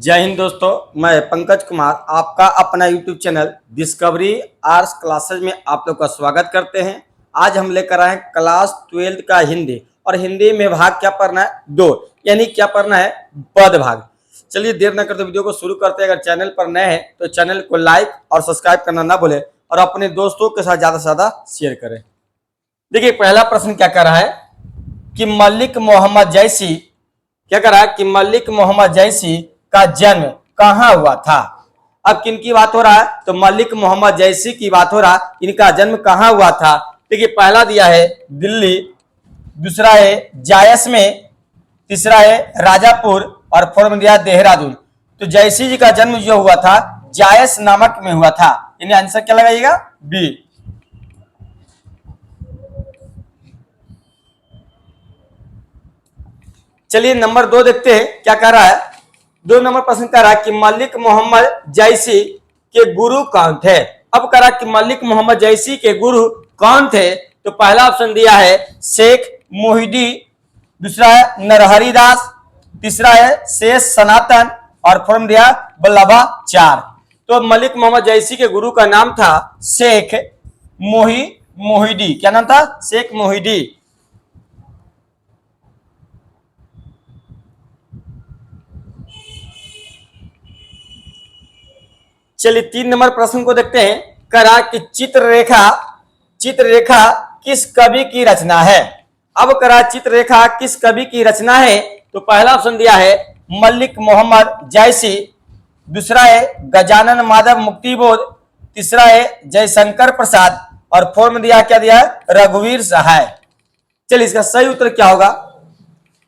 जय हिंद दोस्तों, मैं पंकज कुमार आपका अपना YouTube channel discovery arts classes में आप लोग का स्वागत करते हैं। आज हम लेकर आए हैं क्लास 12 का हिंदी और हिंदी में भाग क्या पढ़ना है, दो, यानी क्या पढ़ना है, पद भाग। चलिए देर न करते वीडियो को शुरू करते हैं। अगर चैनल पर नए हैं तो चैनल को लाइक और सब्सक्राइब करना ना भूलें और अपने दोस्तों के साथ ज़्यादा से ज़्यादा शेयर करें। देखिए पहला प्रश्न क्या कर रहा है कि मलिक मोहम्मद जैसी क्या कर रहा है कि मलिक मोहम्मद जैसी का जन्म कहाँ हुआ था। अब किन की बात हो रहा है, तो मलिक मोहम्मद जैसी की बात हो रहा है। इनका जन्म कहाँ हुआ था। देखिए पहला दिया है दिल्ली, दूसरा है जायस में, तीसरा है राजापुर और फोर्थ दिया देहरादून। तो जैसी जी का जन्म जो हुआ था जायस नामक में हुआ था। इन्हें आंसर क्या लगाइएगा, बी। चलिए नंबर 2 देखते हैं क्या कह रहा है। 2 नंबर प्रश्न कह रहा है कि मलिक मोहम्मद जैसी के गुरु कौन थे। अब कह रहा है कि मलिक मोहम्मद जैसी के गुरु कौन थे। तो पहला ऑप्शन दिया है शेख मोहिदी, दूसरा है नरहरि दास, तीसरा है शेष सनातन और फोर्थ दिया वल्लभाचार्य। तो मलिक मोहम्मद जैसी के गुरु का नाम था शेख मोहिदी। क्या नाम था, शेख मोहिदी। चलिए 3 नंबर प्रश्न को देखते हैं। करा कि चित्ररेखा किस कवि की रचना है। अब करा चित्ररेखा किस कवि की रचना है। तो पहला ऑप्शन दिया है मलिक मोहम्मद जैसी, दूसरा है गजानन माधव मुक्तिबोध, तीसरा है जयशंकर प्रसाद और फोर्थ में दिया क्या दिया है, रघुवीर सहाय। चलिए इसका सही उत्तर क्या होगा,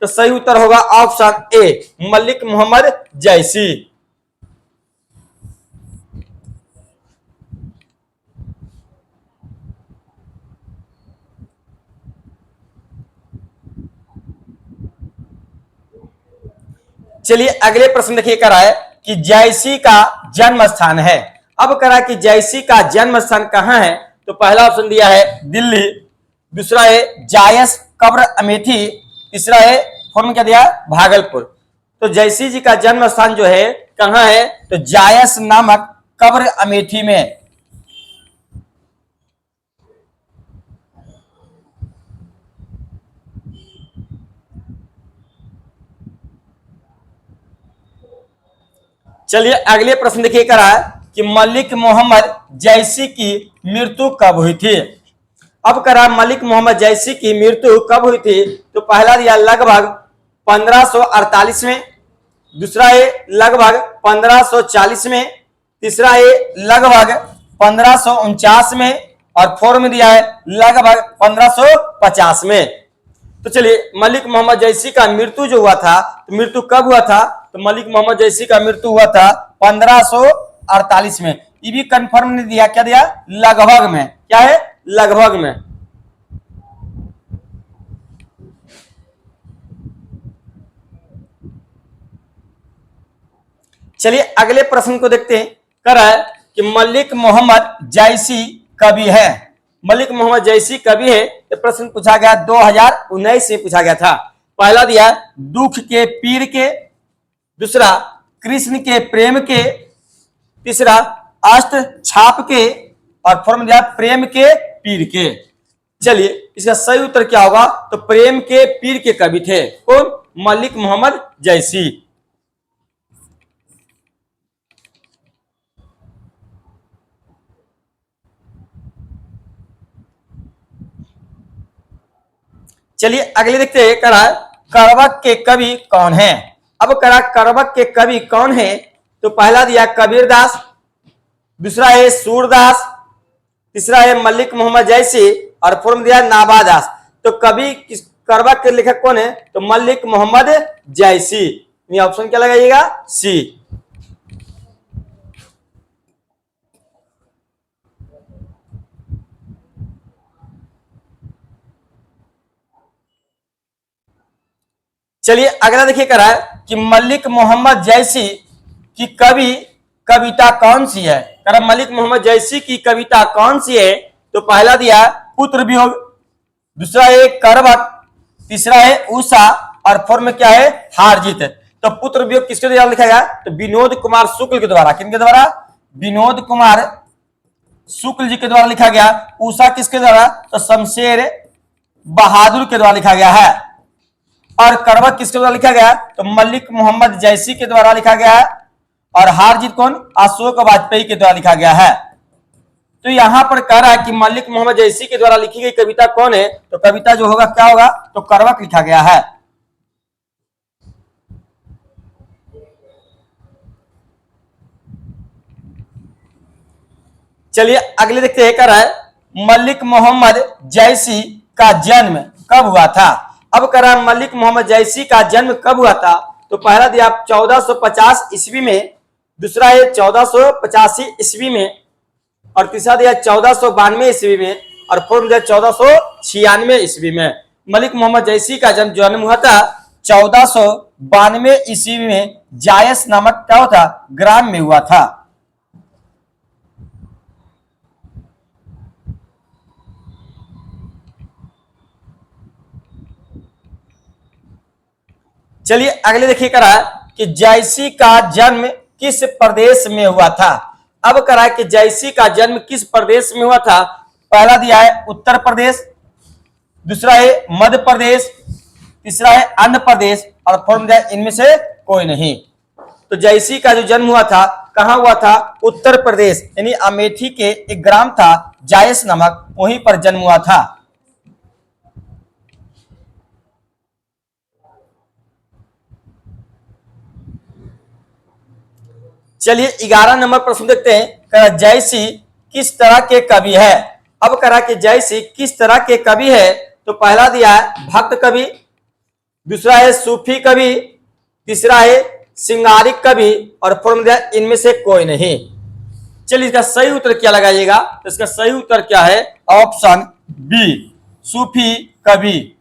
तो सही उत्तर होगा ऑप्शन ए मलिक मोहम्मद जैसी। चलिए अगले प्रश्न देखिए करा है कि जैसी का जन्म स्थान है। अब करा कि जैसी का जन्म स्थान कहां है। तो पहला ऑप्शन दिया है दिल्ली, दूसरा है जायस कब्र अमेठी, तीसरा है फोर्थ में क्या दिया भागलपुर। तो जैसी जी का जन्म स्थान जो है कहां है, तो जायस नामक कब्र अमेठी में। चलिए अगले प्रश्न देखिए करा है कि मलिक मोहम्मद जैसी की मृत्यु कब हुई थी। अब करा मलिक मोहम्मद जैसी की मृत्यु कब हुई थी। तो पहला दिया लगभग 1548 में, दूसरा है लगभग 1540 में, तीसरा है लगभग 1549 में और फोर्थ में दिया है लगभग 1550 में। तो चलिए मलिक मोहम्मद जैसी का मृत्यु जो हुआ था, तो मृत्यु कब हुआ था। तो मलिक मोहम्मद जैसी का मृत्यु हुआ था 1548 में। ये भी कंफर्म नहीं दिया, क्या दिया, लगभग में। क्या है, लगभग में। चलिए अगले प्रश्न को देखते हैं। कर रहा है कि मलिक मोहम्मद जैसी कवि है। मलिक मोहम्मद जैसी कवि है। ये प्रश्न पूछा गया 2019 में पूछा गया था। पहला दिया दुख के पीर के, दूसरा कृष्ण के प्रेम के, तीसरा अष्ट छाप के और फोर्थ में दिया प्रेम के पीर के। चलिए इसका सही उत्तर क्या होगा, तो प्रेम के पीर के कवि थे कौन, मलिक मोहम्मद जैसी। चलिए अगले देखते हैं। करा करवक के कवि कौन है। अब करा करवक के कवि कौन है। तो पहला दिया कबीरदास, दूसरा है सूरदास, तीसरा है मलिक मोहम्मद जैसी और फोर्थ में दिया नाबादास। तो कवि करवक के लेखक कौन है, तो मलिक मोहम्मद जैसी। ये ऑप्शन क्या लगाइएगा, सी। चलिए अगला देखिए करा है कि मलिक मोहम्मद जैसी की कविता कौन सी है। करा मलिक मोहम्मद जैसी की कविता कौन सी है। तो पहला दिया पुत्र वियोग, दूसरा है करवक, तीसरा है उषा और फोर्थ में क्या है, हार जीत। तो पुत्र वियोग किसके द्वारा लिखा गया? तो विनोद कुमार शुक्ल के द्वारा। किनके द्वारा? विनोद कुमार शुक्ल जी के द्वारा लिखा गया। उषा किसके द्वारा? तो शमशेर बहादुर के द्वारा लिखा गया है। और करवक किसके द्वारा लिखा गया? तो मलिक मोहम्मद जैसी के द्वारा लिखा गया है। और हार जीत कौन? अशोक वाजपेयी के द्वारा लिखा गया है। तो यहां पर कह रहा है कि मलिक मोहम्मद जैसी के द्वारा लिखी गई कविता कौन है? तो कविता जो होगा क्या होगा? तो करवक लिखा गया है। चलिए अगले देखते हैं। कह रहा है मलिक मोहम्मद जैसी का जन्म कब हुआ था? अब कह रहा है मलिक मोहम्मद जैसी का जन्म कब हुआ था? तो पहला दिया 1450 ईस्वी में, दूसरा है 1485 ईस्वी में, और तीसरा दिया 1492 ईस्वी में, और फोर्थ दिया 1496 ईस्वी में। मलिक मोहम्मद जैसी का जन्म हुआ था 1492 ईस्वी में, जायस नामक क्या होता ग्राम में हुआ था। चलिए अगले देखिए करा कि जैसी का जन्म किस प्रदेश में हुआ था? अब करा है कि जैसी का जन्म किस प्रदेश में हुआ था? पहला दिया है उत्तर प्रदेश, दूसरा है मध्य प्रदेश, तीसरा है आंध्र प्रदेश, और फोर्थ दिया इनमें से कोई नहीं। तो जैसी का जो जन्म हुआ था कहां हुआ था? उत्तर प्रदेश, यानी अमेठी के एक ग्राम था जायस नामक, वहीं पर जन्म हुआ था। चलिए 11 नंबर प्रश्न देखते हैं। जयसी किस तरह के कवि है? अब करा कि जयसी किस तरह के कवि है? तो पहला दिया है भक्त कवि, दूसरा है सूफी कवि, तीसरा है सिंगारिक कवि, और फोर्थ दिया इनमें से कोई नहीं। चलिए इसका सही उत्तर क्या लगाइएगा? तो इसका सही उत्तर क्या है? ऑप्शन बी, सूफी कवि।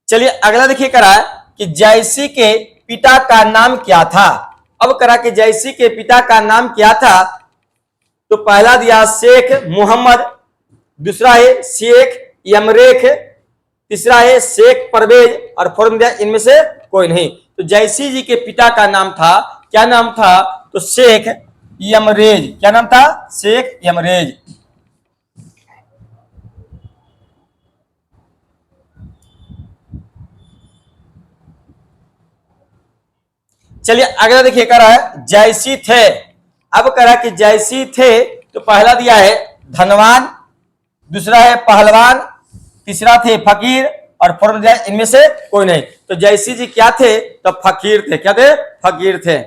चलिए अगला देखिए करा कि जयसी के पिता का नाम क्या था? अब करा कि जयसी के पिता का नाम क्या था? तो पहला दिया शेख मोहम्मद, दूसरा है शेख यमरेख, तीसरा है शेख परवेज, और फोर्थ दिया इनमें से कोई नहीं। तो जयसी जी के पिता का नाम था, क्या नाम था? तो शेख यमरेज। क्या नाम था? शेख यमरेज। चलिए अगला देखिए कह रहा है जैसी थे। अब कह रहा है कि जैसी थे, तो पहला दिया है धनवान, दूसरा है पहलवान, तीसरा थे फकीर, और फोर्थ दिया इनमें से कोई नहीं। तो जैसी जी क्या थे? तो फकीर थे। क्या थे? फकीर थे।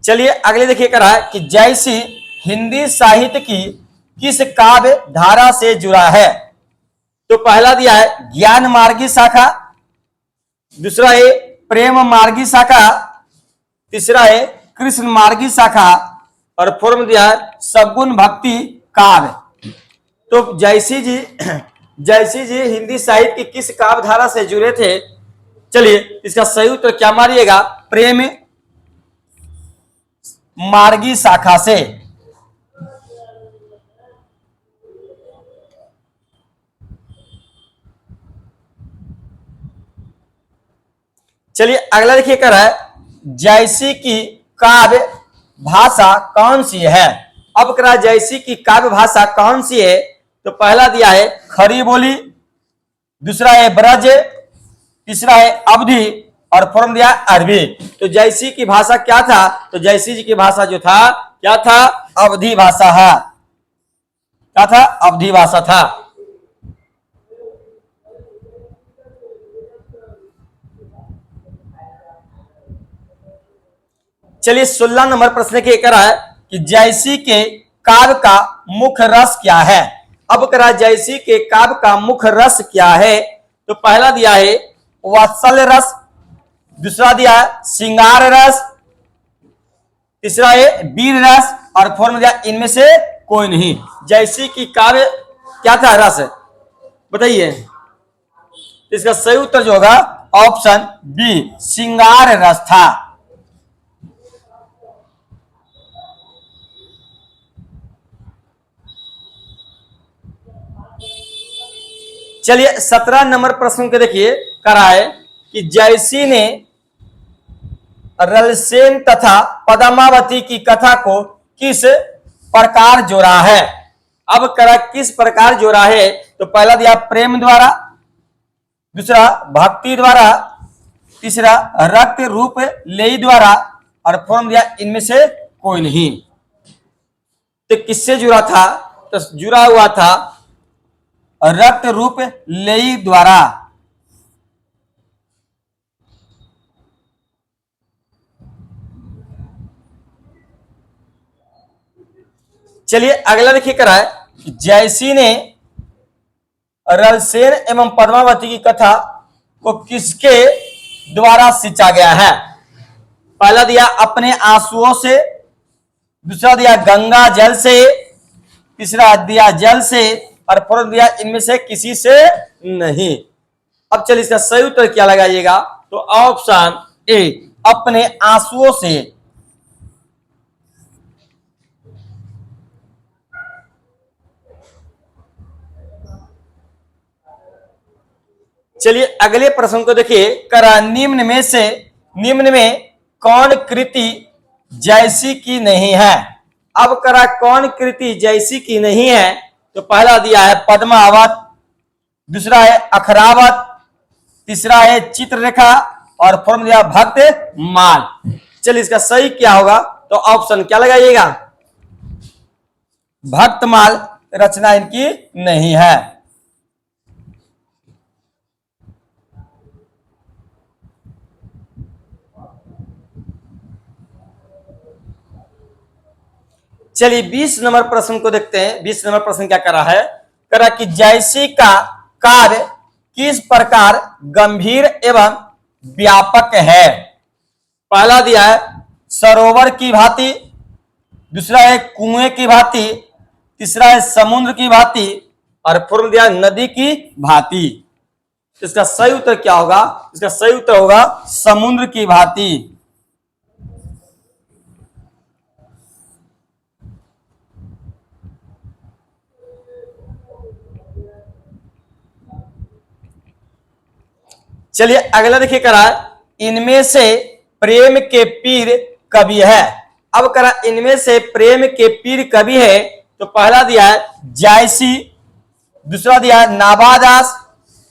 चलिए अगले देखिए कह रहा है कि जैसी हिंदी साहित्य की किस काव्य धारा से जुड़ा है? तो पहला दिया है ज्ञान मार्गी शाखा, दूसरा है प्रेम मार्गी शाखा, तीसरा है कृष्ण मार्गी शाखा, और फोर्थ में दिया है सगुण भक्ति काव्य। तो जैसी जी हिंदी साहित्य की किस काव्य धारा से जुड़े थे? चलिए इसका सही उत्तर क्या मारिएगा? प्रेम मार्गी शाखा से। चलिए अगला देखिए कर रहा है जैसी की काव्य भाषा कौन सी है? अब करा जैसी की काव्य भाषा कौन सी है? तो पहला दिया है खड़ी बोली, दूसरा है ब्रज, तीसरा है अवधि, और फोर्थ दिया अरबी। तो जैसी की भाषा क्या था? तो जैसी जी की भाषा जो था क्या था? अवधि भाषा है। क्या था? अवधि भाषा था। चलिए 16 नंबर प्रश्न के करा है कि जैसी के काव्य का मुख्य रस क्या है? अब करा जैसी के काव्य का मुख्य रस क्या है? तो पहला दिया है वात्सल्य रस, दूसरा दिया है श्रृंगार रस, तीसरा है वीर रस, और फोर्थ में दिया इनमें से कोई नहीं। जैसी की काव्य क्या था रस? बताइए। इसका सही उत्तर जो होगा ऑप्शन बी श्रृंगार रस था। चलिए 17 नंबर प्रश्न के देखिए करा है कि जयसी ने रलसेन तथा पद्मावती की कथा को किस प्रकार जोड़ा है। अब करा किस प्रकार जोड़ा है, तो पहला दिया प्रेम द्वारा, दूसरा भक्ति द्वारा, तीसरा रक्त रूप लेई द्वारा, और फोर्म दिया इनमें से कोई नहीं। तो किससे जुड़ा था, तो जुड़ा हुआ था रक्त रूप लेई द्वारा। चलिए अगला देखिए करा है कि जयसी ने रलसेन एवं पद्मावती की कथा को किसके द्वारा सिंचा गया है। पहला दिया अपने आंसुओं से, दूसरा दिया गंगा जल से, तीसरा दिया जल से, और फोर्थ दिया इनमें से किसी से नहीं। अब चलिए इसका सही उत्तर क्या लगाइएगा, तो ऑप्शन ए अपने आंसुओं से। चलिए अगले प्रश्न को देखिए करा निम्न में कौन कृति जैसी की नहीं है। अब करा कौन कृति जैसी की नहीं है, तो पहला दिया है पद्मावत, दूसरा है अखरावत, तीसरा है चित्ररेखा, और फोर्म दिया भक्त माल। चलिए इसका सही क्या होगा, तो ऑप्शन क्या लगाइएगा, भक्तमाल रचना इनकी नहीं है। चलिए 20 नंबर प्रश्न को देखते हैं। 20 नंबर प्रश्न क्या करा है, करा कि जयसी का कार्य किस प्रकार गंभीर एवं व्यापक है। पहला दिया है सरोवर की भांति, दूसरा है कुएं की भांति, तीसरा है समुद्र की भांति, और फोर्म दिया नदी की भांति। इसका सही उत्तर क्या होगा, इसका सही उत्तर होगा समुद्र की भांति। चलिए अगला देखिए करा इनमें से प्रेम के पीर कवि है। अब करा इनमें से प्रेम के पीर कवि है, तो पहला दिया है जायसी, दूसरा दिया है नाभादास,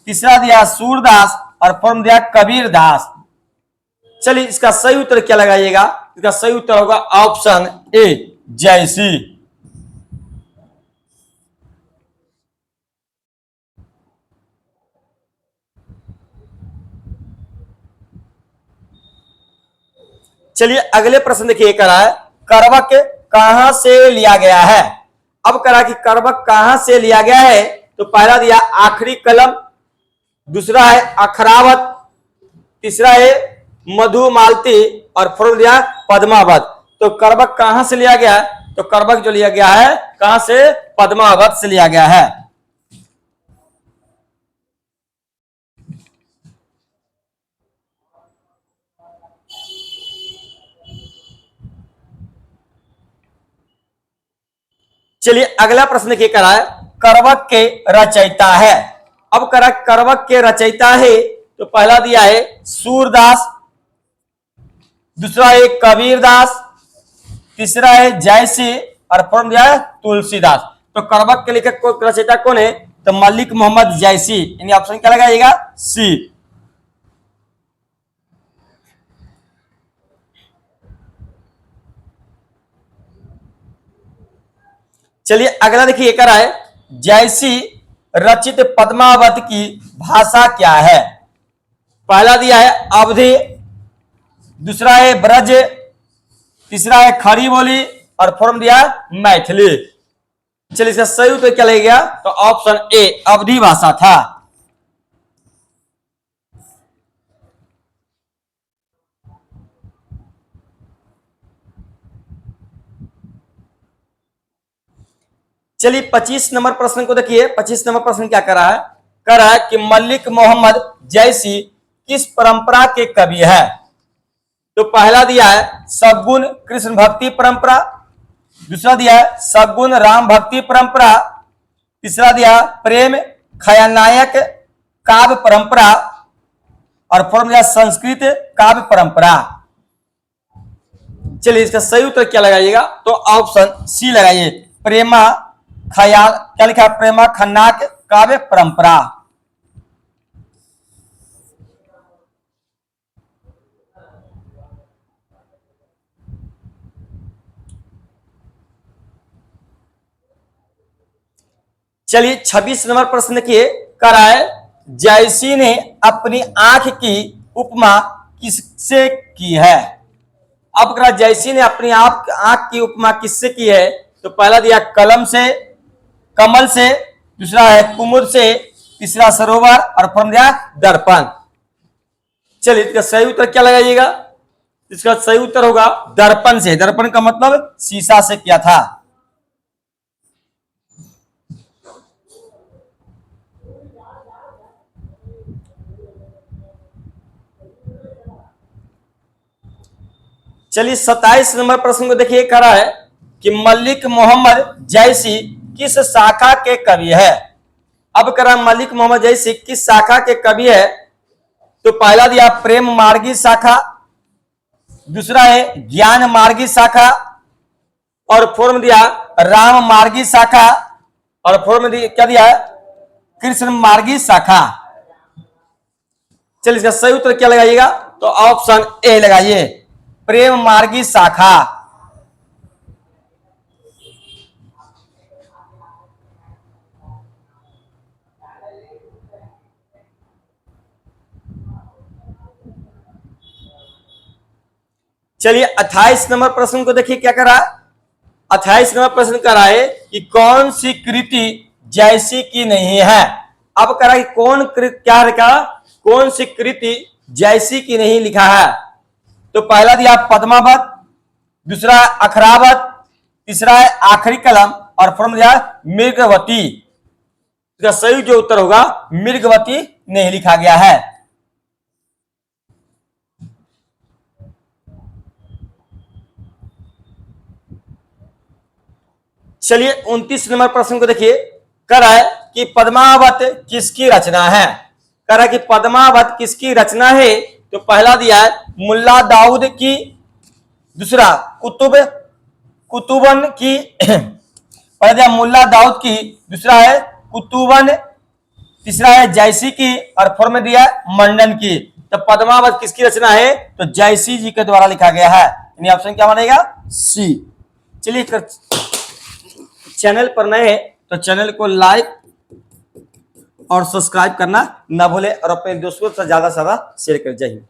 तीसरा दिया सूरदास, और फोर्म दिया कबीर दास। चलिए इसका सही उत्तर क्या लगाइएगा, इसका सही उत्तर होगा ऑप्शन ए जयसी। चलिए अगले प्रश्न देखिए करा है करवक कहां से लिया गया है। अब करा कि करवक कहां से लिया गया है, तो पहला दिया आखिरी कलम, दूसरा है अखरावत, तीसरा है मधुमालती, और फोर्थ दिया पद्मावत। तो करवक कहां से लिया गया है, तो करवक जो लिया गया है कहां से, पद्मावत से लिया गया है। चलिए अगला प्रश्न देखिए करा है करवक के रचयिता है। अब करा करवक के रचयिता है, तो पहला दिया है सूरदास, दूसरा है कबीरदास, तीसरा है जयसी, और फोर्म दिया है तुलसीदास। तो करवक के लेखक को रचयिता कौन है, तो मलिक मोहम्मद जयसी। यानी ऑप्शन क्या लगाइएगा, सी। चलिए अगला देखिए करा है जयसी रचित पद्मावत की भाषा क्या है। पहला दिया है अवधि, दूसरा है ब्रज, तीसरा है खड़ी बोली, और फोर्म दिया है मैथिली। चलिए इसका सही उत्तर क्या लगेगा, तो ऑप्शन ए अवधि भाषा था। चलिए 25 नंबर प्रश्न को देखिए। 25 नंबर प्रश्न क्या कर रहा है कह रहा है कि मलिक मोहम्मद जैसी किस परंपरा के कवि है। तो पहला दिया है सद्गुण कृष्ण भक्ति परंपरा, दूसरा दिया है सद्गुण राम भक्ति परंपरा, तीसरा दिया प्रेम खयानायक काव्य परंपरा, और फोर्थ दिया संस्कृत काव्य परंपरा। चलिए इसका सही उत्तर क्या लगाइएगा, तो ऑप्शन सी लगाइए, प्रेमा खयाल, क्या लिखा है, प्रेमा खन्नाक काव्य परंपरा। चलिए 26 नंबर प्रश्न देखिए, कह रहा है जयसी ने अपनी आंख की उपमा किससे की है। अब कह रहा जयसी ने अपनी आंख की उपमा किससे की है। तो पहला दिया कलम से, कमल से, दूसरा है कुमुद से, तीसरा सरोवर, और फोर्थ दिया दर्पण। चलिए इसका सही उत्तर क्या लगाइएगा, इसका सही उत्तर होगा दर्पण से। दर्पण का मतलब शीशा से किया था। चलिए 27 नंबर प्रश्न को देखिए, कह रहा है कि मलिक मोहम्मद जैसी किस शाखा के कवि है। अब कह रहा है मलिक मोहम्मद जैसी किस शाखा के कवि है। तो पहला दिया प्रेम मार्गी शाखा, दूसरा है ज्ञान मार्गी शाखा, और फोर्थ में दिया राम मार्गी शाखा, और फोर्थ में क्या दिया है कृष्ण मार्गी शाखा। चलिए इसका सही उत्तर क्या लगाइएगा, तो ऑप्शन ए लगाइए, प्रेम मार्गी शाखा। चलिए 28 नंबर प्रश्न को देखिए क्या कर रहा है। 28 नंबर प्रश्न कर रहा है कि कौन सी कृति जैसी की नहीं है। अब कह रहा है कि क्या लिखा, कौन सी कृति जैसी की नहीं लिखा है। तो पहला दिया पद्मावत, दूसरा है अखरावत, तीसरा है आखिरी कलम, और फोर्थ दिया मृगवती। इसका सही जो उत्तर होगा मृगवती नहीं लिखा गया है। चलिए 29 नंबर प्रश्न को देखिए, कह रहा है कि पद्मावत किसकी रचना है। कह रहा है कि पद्मावत किसकी रचना है। तो पहला दिया है मुल्ला दाऊद की, दूसरा कुतुबन की पहला दिया मुल्ला दाऊद की, दूसरा है कुतुबन, तीसरा है जैसी की, और फोर्थ में दिया मंडन की। तो पद्मावत किसकी रचना है, तो जैसी जी के द्वारा लिखा गया है। यानी ऑप्शन क्या बनेगा, सी। चलिए चैनल पर नए हैं तो चैनल को लाइक और सब्सक्राइब करना ना भूले, और अपने दोस्तों से ज्यादा से ज्यादा शेयर कर। जय हिंद।